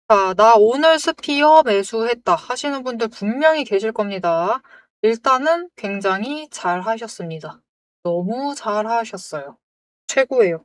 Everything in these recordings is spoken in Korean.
자, 나 오늘 스피어 매수했다 하시는 분들 분명히 계실 겁니다. 일단은 굉장히 잘 하셨습니다. 너무 잘 하셨어요. 최고예요.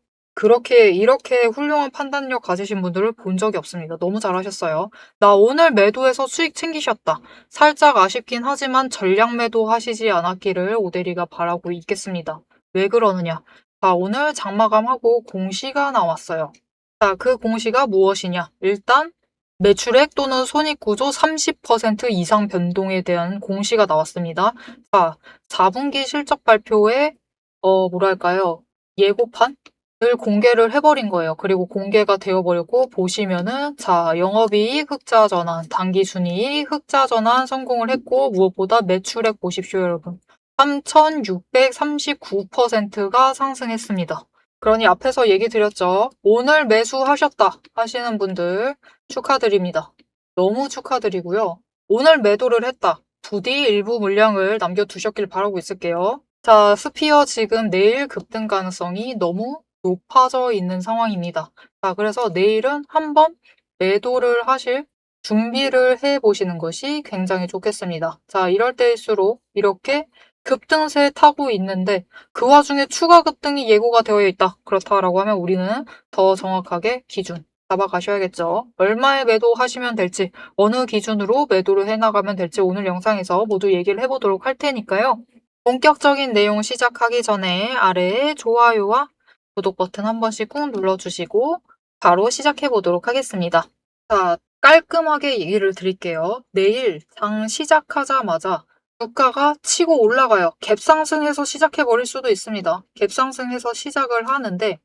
이렇게 훌륭한 판단력 가지신 분들을 본 적이 없습니다. 너무 잘 하셨어요. 나 오늘 매도해서 수익 챙기셨다. 살짝 아쉽긴 하지만 전량 매도 하시지 않았기를 오대리가 바라고 있겠습니다. 왜 그러느냐? 자, 오늘 장마감하고 공시가 나왔어요. 자, 그 공시가 무엇이냐? 일단 매출액 또는 손익구조 30% 이상 변동에 대한 공시가 나왔습니다. 자, 4분기 실적 발표에 뭐랄까요? 예고판을 공개를 해버린 거예요. 그리고 공개가 되어버렸고 보시면은 자, 영업이익 흑자 전환, 당기순이익 흑자 전환 성공을 했고 무엇보다 매출액 보십시오, 여러분. 3,639%가 상승했습니다. 그러니 앞에서 얘기 드렸죠. 오늘 매수하셨다 하시는 분들 축하드립니다. 너무 축하드리고요. 오늘 매도를 했다. 부디 일부 물량을 남겨두셨길 바라고 있을게요. 자, 스피어 지금 내일 급등 가능성이 너무 높아져 있는 상황입니다. 자, 그래서 내일은 한번 매도를 하실 준비를 해 보시는 것이 굉장히 좋겠습니다. 자, 이럴 때일수록 이렇게 급등세 타고 있는데 그 와중에 추가 급등이 예고가 되어 있다. 그렇다라고 하면 우리는 더 정확하게 기준 잡아가셔야겠죠. 얼마에 매도하시면 될지, 어느 기준으로 매도를 해나가면 될지 오늘 영상에서 모두 얘기를 해보도록 할 테니까요. 본격적인 내용 시작하기 전에 아래에 좋아요와 구독 버튼 한 번씩 꾹 눌러주시고 바로 시작해 보도록 하겠습니다. 자, 깔끔하게 얘기를 드릴게요. 내일 장 시작하자마자 주가가 치고 올라가요. 갭상승해서 시작해 버릴 수도 있습니다. 갭상승해서 시작을 하는데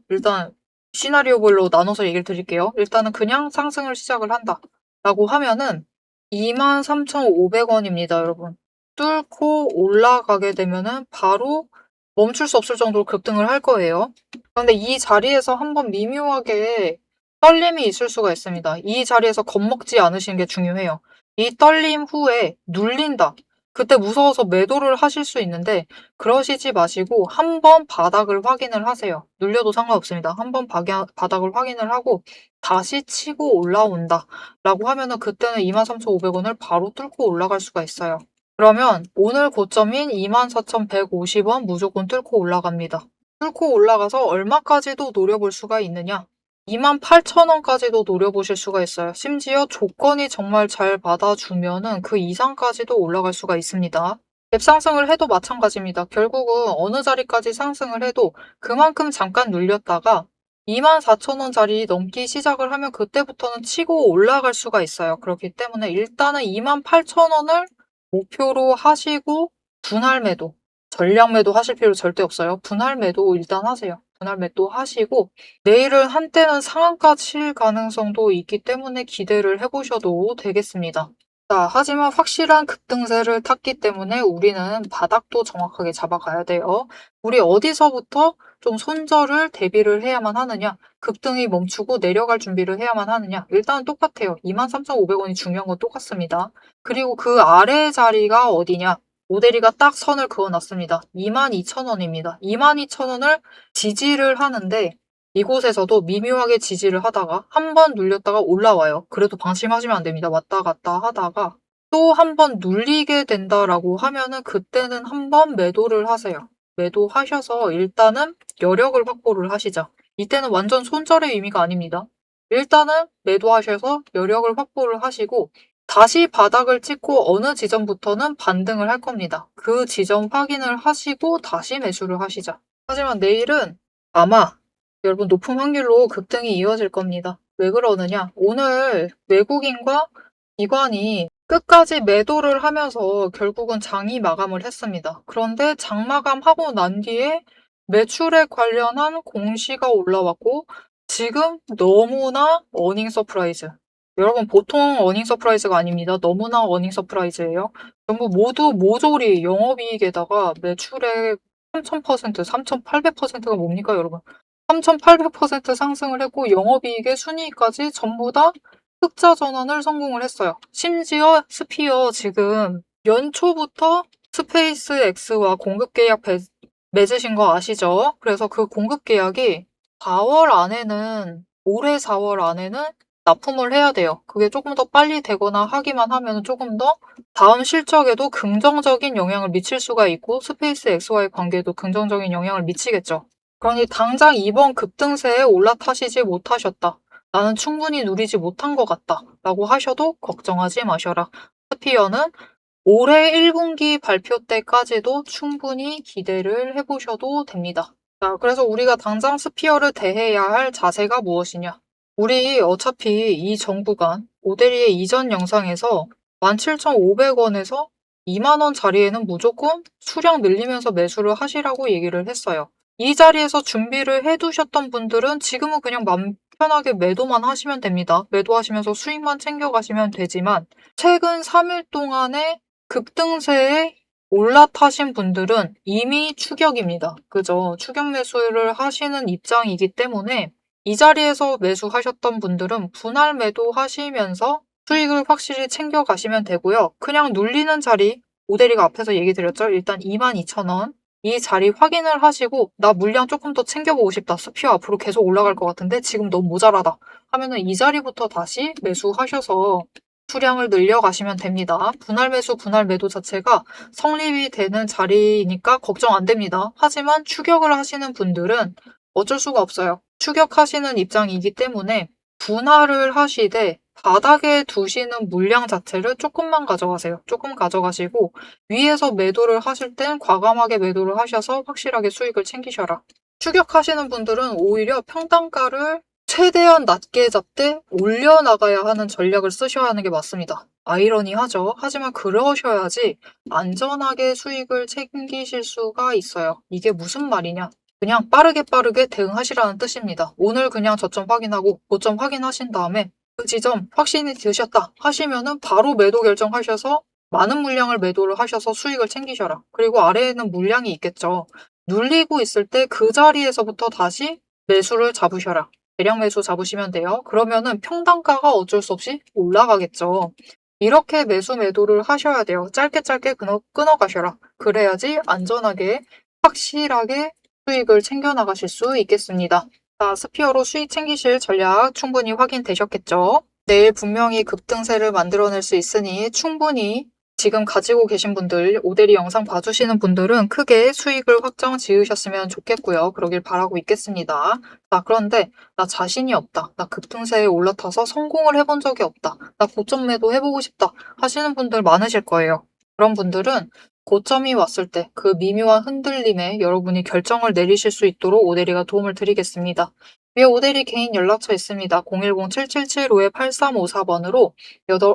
일단 시나리오별로 나눠서 얘기를 드릴게요. 일단은 그냥 상승을 시작을 한다 라고 하면은 23,500원입니다, 여러분. 뚫고 올라가게 되면은 바로 멈출 수 없을 정도로 급등을 할 거예요. 그런데 이 자리에서 한번 미묘하게 떨림이 있을 수가 있습니다. 이 자리에서 겁먹지 않으시는 게 중요해요. 이 떨림 후에 눌린다. 그때 무서워서 매도를 하실 수 있는데 그러시지 마시고 한번 바닥을 확인을 하세요. 눌려도 상관없습니다. 한번 바닥을 확인을 하고 다시 치고 올라온다 라고 하면은 그때는 23,500원을 바로 뚫고 올라갈 수가 있어요. 그러면 오늘 고점인 24,150원 무조건 뚫고 올라갑니다. 뚫고 올라가서 얼마까지도 노려볼 수가 있느냐? 28,000원까지도 노려보실 수가 있어요. 심지어 조건이 정말 잘 받아주면은 그 이상까지도 올라갈 수가 있습니다. 갭 상승을 해도 마찬가지입니다. 결국은 어느 자리까지 상승을 해도 그만큼 잠깐 눌렸다가 24,000원짜리 넘기 시작을 하면 그때부터는 치고 올라갈 수가 있어요. 그렇기 때문에 일단은 28,000원을 목표로 하시고 분할 매도, 전량 매도 하실 필요 절대 없어요. 분할 매도 일단 하세요. 분할 매도 하시고 내일은 한때는 상한가 칠 가능성도 있기 때문에 기대를 해보셔도 되겠습니다. 자, 하지만 확실한 급등세를 탔기 때문에 우리는 바닥도 정확하게 잡아가야 돼요. 우리 어디서부터 좀 손절을 대비를 해야만 하느냐? 급등이 멈추고 내려갈 준비를 해야만 하느냐? 일단 똑같아요. 23,500원이 중요한 건 똑같습니다. 그리고 그 아래 자리가 어디냐? 오대리가 딱 선을 그어놨습니다. 22,000원입니다. 22,000원을 지지를 하는데 이곳에서도 미묘하게 지지를 하다가 한 번 눌렸다가 올라와요. 그래도 방심하시면 안 됩니다. 왔다 갔다 하다가 또 한 번 눌리게 된다라고 하면은 그때는 한 번 매도를 하세요. 매도하셔서 일단은 여력을 확보를 하시자. 이때는 완전 손절의 의미가 아닙니다. 일단은 매도하셔서 여력을 확보를 하시고 다시 바닥을 찍고 어느 지점부터는 반등을 할 겁니다. 그 지점 확인을 하시고 다시 매수를 하시자. 하지만 내일은 아마 여러분 높은 확률로 급등이 이어질 겁니다. 왜 그러느냐? 오늘 외국인과 기관이 끝까지 매도를 하면서 결국은 장이 마감을 했습니다. 그런데 장 마감하고 난 뒤에 매출에 관련한 공시가 올라왔고 지금 너무나 어닝 서프라이즈. 여러분 보통 어닝 서프라이즈가 아닙니다. 너무나 어닝 서프라이즈예요. 전부 모두 모조리 영업이익에다가 매출액 3,000%, 3,800%가 뭡니까 여러분? 3,800% 상승을 했고 영업이익의 순이익까지 전부 다 흑자 전환을 성공을 했어요. 심지어 스피어 지금 연초부터 스페이스 X와 공급 계약 맺으신 거 아시죠? 그래서 그 공급 계약이 4월 안에는 올해 4월 안에는 납품을 해야 돼요. 그게 조금 더 빨리 되거나 하기만 하면 조금 더 다음 실적에도 긍정적인 영향을 미칠 수가 있고 스페이스 X와의 관계에도 긍정적인 영향을 미치겠죠. 그러니 당장 이번 급등세에 올라타시지 못하셨다. 나는 충분히 누리지 못한 것 같다. 라고 하셔도 걱정하지 마셔라. 스피어는 올해 1분기 발표 때까지도 충분히 기대를 해보셔도 됩니다. 자, 그래서 우리가 당장 스피어를 대해야 할 자세가 무엇이냐? 우리 어차피 이 전 구간 오데리의 이전 영상에서 17,500원에서 2만원 자리에는 무조건 수량 늘리면서 매수를 하시라고 얘기를 했어요. 이 자리에서 준비를 해두셨던 분들은 지금은 그냥 맘 편하게 매도만 하시면 됩니다. 매도하시면서 수익만 챙겨가시면 되지만 최근 3일 동안에 급등세에 올라타신 분들은 이미 추격입니다. 그죠? 추격 매수를 하시는 입장이기 때문에 이 자리에서 매수하셨던 분들은 분할 매도하시면서 수익을 확실히 챙겨가시면 되고요. 그냥 눌리는 자리, 오대리가 앞에서 얘기 드렸죠? 일단 22,000원. 이 자리 확인을 하시고 나 물량 조금 더 챙겨보고 싶다. 스피어 앞으로 계속 올라갈 것 같은데 지금 너무 모자라다. 하면은 이 자리부터 다시 매수하셔서 수량을 늘려가시면 됩니다. 분할 매수, 분할 매도 자체가 성립이 되는 자리니까 걱정 안 됩니다. 하지만 추격을 하시는 분들은 어쩔 수가 없어요. 추격하시는 입장이기 때문에 분할을 하시되 바닥에 두시는 물량 자체를 조금만 가져가세요. 조금 가져가시고 위에서 매도를 하실 땐 과감하게 매도를 하셔서 확실하게 수익을 챙기셔라. 추격하시는 분들은 오히려 평단가를 최대한 낮게 잡되 올려나가야 하는 전략을 쓰셔야 하는 게 맞습니다. 아이러니하죠. 하지만 그러셔야지 안전하게 수익을 챙기실 수가 있어요. 이게 무슨 말이냐? 그냥 빠르게 대응하시라는 뜻입니다. 오늘 그냥 저점 확인하고 고점 확인하신 다음에 그 지점 확신이 드셨다 하시면은 바로 매도 결정하셔서 많은 물량을 매도를 하셔서 수익을 챙기셔라. 그리고 아래에는 물량이 있겠죠. 눌리고 있을 때 그 자리에서부터 다시 매수를 잡으셔라. 대량 매수 잡으시면 돼요. 그러면은 평단가가 어쩔 수 없이 올라가겠죠. 이렇게 매수 매도를 하셔야 돼요. 짧게 끊어 가셔라. 그래야지 안전하게 확실하게 수익을 챙겨 나가실 수 있겠습니다. 자, 스피어로 수익 챙기실 전략 충분히 확인되셨겠죠? 내일 분명히 급등세를 만들어낼 수 있으니 충분히 지금 가지고 계신 분들, 오데리 영상 봐주시는 분들은 크게 수익을 확정 지으셨으면 좋겠고요. 그러길 바라고 있겠습니다. 자, 그런데 나 자신이 없다. 나 급등세에 올라타서 성공을 해본 적이 없다. 나 고점 매도 해보고 싶다. 하시는 분들 많으실 거예요. 그런 분들은 고점이 왔을 때 그 미묘한 흔들림에 여러분이 결정을 내리실 수 있도록 오데리가 도움을 드리겠습니다. 위에 오데리 개인 연락처 있습니다. 010-7775-8354번으로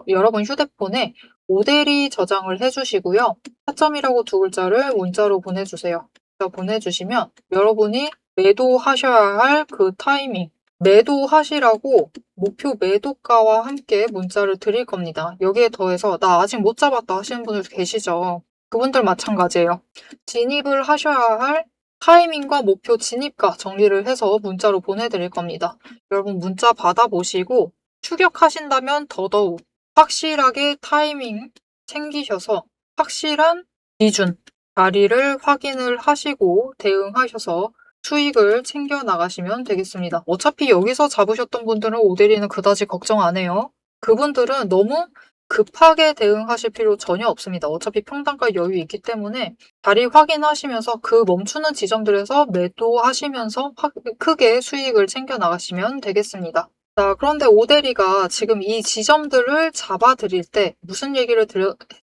여러분 휴대폰에 오데리 저장을 해주시고요. 타점이라고 두 글자를 문자로 보내주세요. 보내주시면 여러분이 매도하셔야 할 그 타이밍, 매도하시라고 목표 매도가와 함께 문자를 드릴 겁니다. 여기에 더해서 나 아직 못 잡았다 하시는 분들 계시죠? 그분들 마찬가지예요. 진입을 하셔야 할 타이밍과 목표 진입가 정리를 해서 문자로 보내드릴 겁니다. 여러분 문자 받아보시고 추격하신다면 더더욱 확실하게 타이밍 챙기셔서 확실한 기준, 자리를 확인을 하시고 대응하셔서 수익을 챙겨 나가시면 되겠습니다. 어차피 여기서 잡으셨던 분들은 오데리는 그다지 걱정 안 해요. 그분들은 너무 급하게 대응하실 필요 전혀 없습니다. 어차피 평단가 여유 있기 때문에 자리 확인하시면서 그 멈추는 지점들에서 매도하시면서 크게 수익을 챙겨 나가시면 되겠습니다. 자, 그런데 오데리가 지금 이 지점들을 잡아드릴 때 무슨 얘기를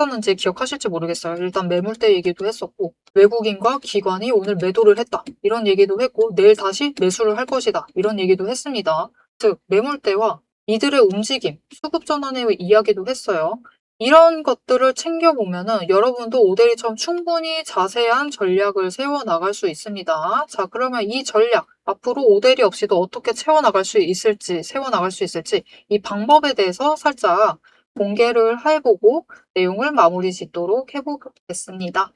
했었는지 기억하실지 모르겠어요. 일단 매물대 얘기도 했었고 외국인과 기관이 오늘 매도를 했다. 이런 얘기도 했고 내일 다시 매수를 할 것이다. 이런 얘기도 했습니다. 즉 매물대와 이들의 움직임, 수급 전환의 이야기도 했어요. 이런 것들을 챙겨보면은 여러분도 오데리처럼 충분히 자세한 전략을 세워나갈 수 있습니다. 자, 그러면 이 전략, 앞으로 오데리 없이도 어떻게 세워나갈 수 있을지 이 방법에 대해서 살짝 공개를 해보고 내용을 마무리 짓도록 해보겠습니다.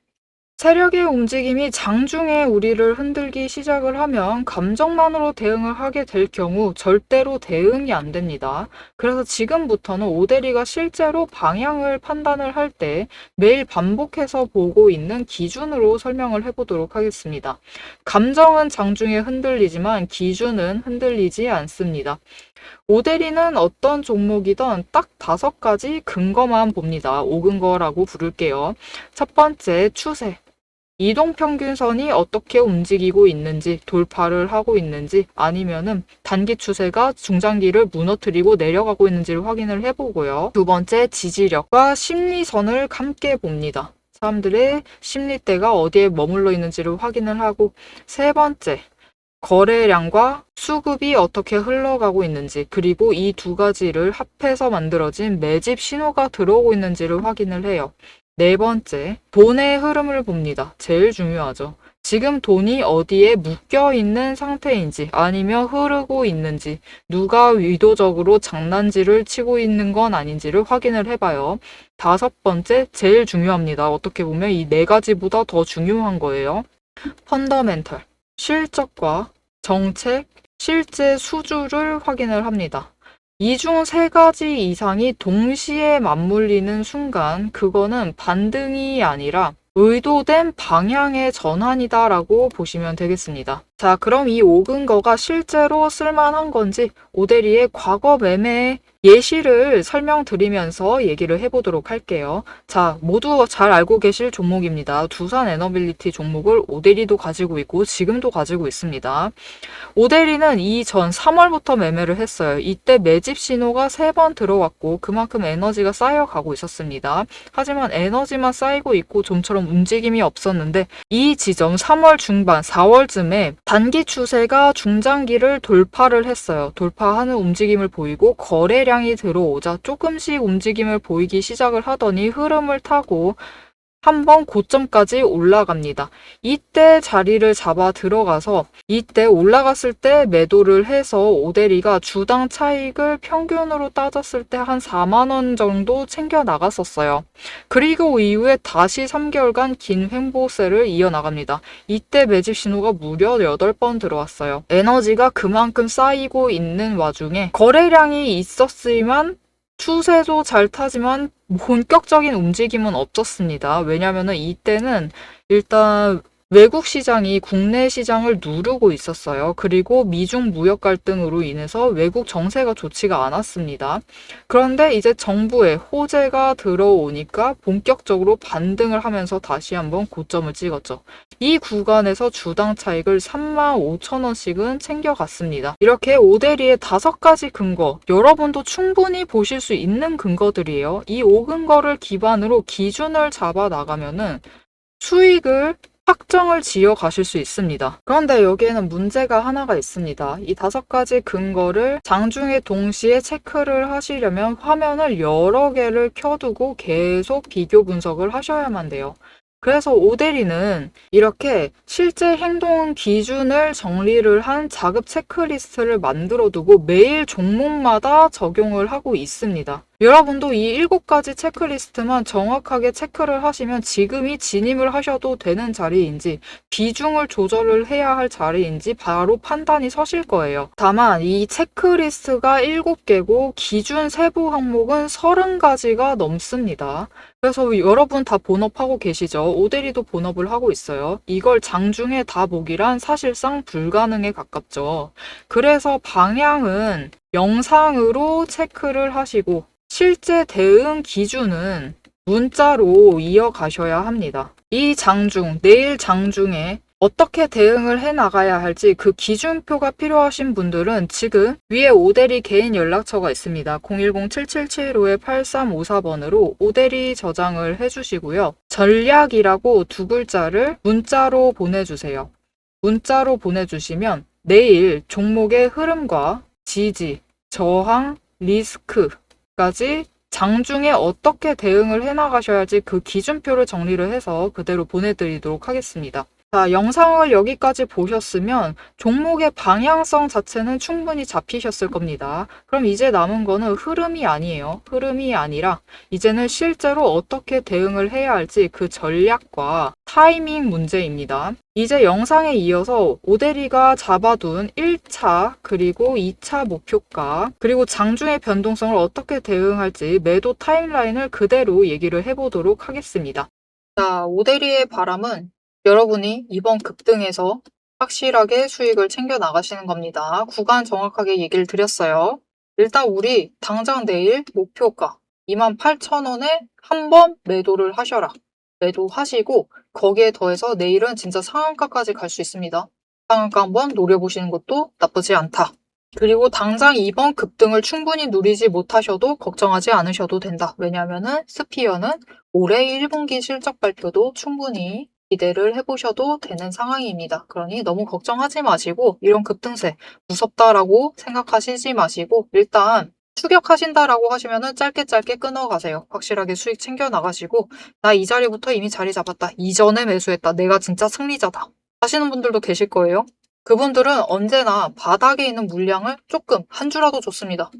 세력의 움직임이 장중에 우리를 흔들기 시작을 하면 감정만으로 대응을 하게 될 경우 절대로 대응이 안 됩니다. 그래서 지금부터는 오대리가 실제로 방향을 판단을 할 때 매일 반복해서 보고 있는 기준으로 설명을 해보도록 하겠습니다. 감정은 장중에 흔들리지만 기준은 흔들리지 않습니다. 오대리는 어떤 종목이든 딱 5가지 근거만 봅니다. 5근거라고 부를게요. 첫 번째, 추세. 이동평균선이 어떻게 움직이고 있는지, 돌파를 하고 있는지, 아니면은 단기 추세가 중장기를 무너뜨리고 내려가고 있는지를 확인을 해보고요. 두 번째, 지지력과 심리선을 함께 봅니다. 사람들의 심리대가 어디에 머물러 있는지를 확인을 하고, 세 번째, 거래량과 수급이 어떻게 흘러가고 있는지, 그리고 이 2가지를 합해서 만들어진 매집 신호가 들어오고 있는지를 확인을 해요. 네 번째, 돈의 흐름을 봅니다. 제일 중요하죠. 지금 돈이 어디에 묶여 있는 상태인지, 아니면 흐르고 있는지, 누가 의도적으로 장난질을 치고 있는 건 아닌지를 확인을 해봐요. 5번째, 제일 중요합니다. 어떻게 보면 이 4가지보다 더 중요한 거예요. 펀더멘털. 실적과 정책, 실제 수주를 확인을 합니다. 이 중 3가지 이상이 동시에 맞물리는 순간 그거는 반등이 아니라 의도된 방향의 전환이다라고 보시면 되겠습니다. 자, 그럼 이 5근거가 실제로 쓸만한 건지 오대리의 과거 매매 예시를 설명드리면서 얘기를 해보도록 할게요. 자, 모두 잘 알고 계실 종목입니다. 두산 에너빌리티 종목을 오대리도 가지고 있고 지금도 가지고 있습니다. 오대리는 이전 3월부터 매매를 했어요. 이때 매집 신호가 3번 들어왔고 그만큼 에너지가 쌓여가고 있었습니다. 하지만 에너지만 쌓이고 있고 좀처럼 움직임이 없었는데 이 지점 3월 중반, 4월쯤에 단기 추세가 중장기를 돌파를 했어요. 돌파하는 움직임을 보이고 거래량이 들어오자 조금씩 움직임을 보이기 시작을 하더니 흐름을 타고 한번 고점까지 올라갑니다. 이때 자리를 잡아 들어가서 이때 올라갔을 때 매도를 해서 오대리가 주당 차익을 평균으로 따졌을 때 한 4만 원 정도 챙겨 나갔었어요. 그리고 이후에 다시 3개월간 긴 횡보세를 이어나갑니다. 이때 매집 신호가 무려 8번 들어왔어요. 에너지가 그만큼 쌓이고 있는 와중에 거래량이 있었지만 추세도 잘 타지만 본격적인 움직임은 없었습니다. 왜냐면은 이때는 일단 외국 시장이 국내 시장을 누르고 있었어요. 그리고 미중 무역 갈등으로 인해서 외국 정세가 좋지가 않았습니다. 그런데 이제 정부의 호재가 들어오니까 본격적으로 반등을 하면서 다시 한번 고점을 찍었죠. 이 구간에서 주당 차익을 35,000원씩은 챙겨갔습니다. 이렇게 오대리의 5가지 근거, 여러분도 충분히 보실 수 있는 근거들이에요. 이 5근거를 기반으로 기준을 잡아 나가면은 수익을 확정을 지어 가실 수 있습니다. 그런데 여기에는 문제가 하나가 있습니다. 이 5가지 근거를 장중에 동시에 체크를 하시려면 화면을 여러 개를 켜두고 계속 비교 분석을 하셔야만 돼요. 그래서 오대리는 이렇게 실제 행동 기준을 정리를 한 자급 체크리스트를 만들어 두고 매일 종목마다 적용을 하고 있습니다. 여러분도 이 7가지 체크리스트만 정확하게 체크를 하시면 지금이 진입을 하셔도 되는 자리인지 비중을 조절을 해야 할 자리인지 바로 판단이 서실 거예요. 다만 이 체크리스트가 7개고 기준 세부 항목은 30가지가 넘습니다. 그래서 여러분 다 본업하고 계시죠? 오대리도 본업을 하고 있어요. 이걸 장중에 다 보기란 사실상 불가능에 가깝죠. 그래서 방향은 영상으로 체크를 하시고 실제 대응 기준은 문자로 이어가셔야 합니다. 이 장중, 내일 장중에 어떻게 대응을 해 나가야 할지 그 기준표가 필요하신 분들은 지금 위에 오대리 개인 연락처가 있습니다. 010-7775-8354번으로 오대리 저장을 해주시고요. 전략이라고 2글자를 문자로 보내주세요. 문자로 보내주시면 내일 종목의 흐름과 지지, 저항, 리스크까지 장중에 어떻게 대응을 해나가셔야 할지 그 기준표를 정리를 해서 그대로 보내드리도록 하겠습니다. 자, 영상을 여기까지 보셨으면 종목의 방향성 자체는 충분히 잡히셨을 겁니다. 그럼 이제 남은 거는 흐름이 아니에요. 흐름이 아니라 이제는 실제로 어떻게 대응을 해야 할지 그 전략과 타이밍 문제입니다. 이제 영상에 이어서 오데리가 잡아둔 1차 그리고 2차 목표가 그리고 장중의 변동성을 어떻게 대응할지 매도 타임라인을 그대로 얘기를 해보도록 하겠습니다. 자, 오데리의 바람은 여러분이 이번 급등에서 확실하게 수익을 챙겨 나가시는 겁니다. 구간 정확하게 얘기를 드렸어요. 일단 우리 당장 내일 목표가 28,000원에 한번 매도를 하셔라. 매도하시고 거기에 더해서 내일은 진짜 상한가까지 갈 수 있습니다. 상한가 한번 노려보시는 것도 나쁘지 않다. 그리고 당장 이번 급등을 충분히 누리지 못하셔도 걱정하지 않으셔도 된다. 왜냐하면 스피어는 올해 1분기 실적 발표도 충분히 기대를 해보셔도 되는 상황입니다. 그러니 너무 걱정하지 마시고 이런 급등세 무섭다라고 생각하시지 마시고 일단 추격하신다라고 하시면 짧게 끊어가세요. 확실하게 수익 챙겨 나가시고 나 이 자리부터 이미 자리 잡았다. 이전에 매수했다. 내가 진짜 승리자다. 하시는 분들도 계실 거예요. 그분들은 언제나 바닥에 있는 물량을 조금 한 주라도 좋습니다.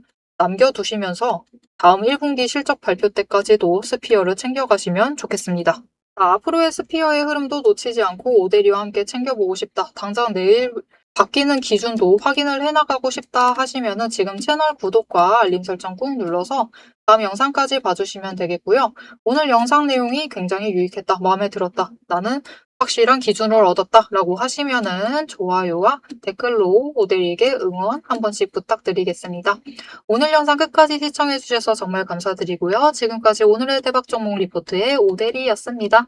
남겨두시면서 다음 1분기 실적 발표 때까지도 스피어를 챙겨가시면 좋겠습니다. 자, 앞으로의 스피어의 흐름도 놓치지 않고 오데리와 함께 챙겨보고 싶다. 당장 내일 바뀌는 기준도 확인을 해나가고 싶다 하시면은 지금 채널 구독과 알림 설정 꾹 눌러서 다음 영상까지 봐주시면 되겠고요. 오늘 영상 내용이 굉장히 유익했다, 마음에 들었다, 나는 확실한 기준을 얻었다 라고 하시면은 좋아요와 댓글로 오데리에게 응원 한 번씩 부탁드리겠습니다. 오늘 영상 끝까지 시청해주셔서 정말 감사드리고요. 지금까지 오늘의 대박 종목 리포트의 오데리였습니다.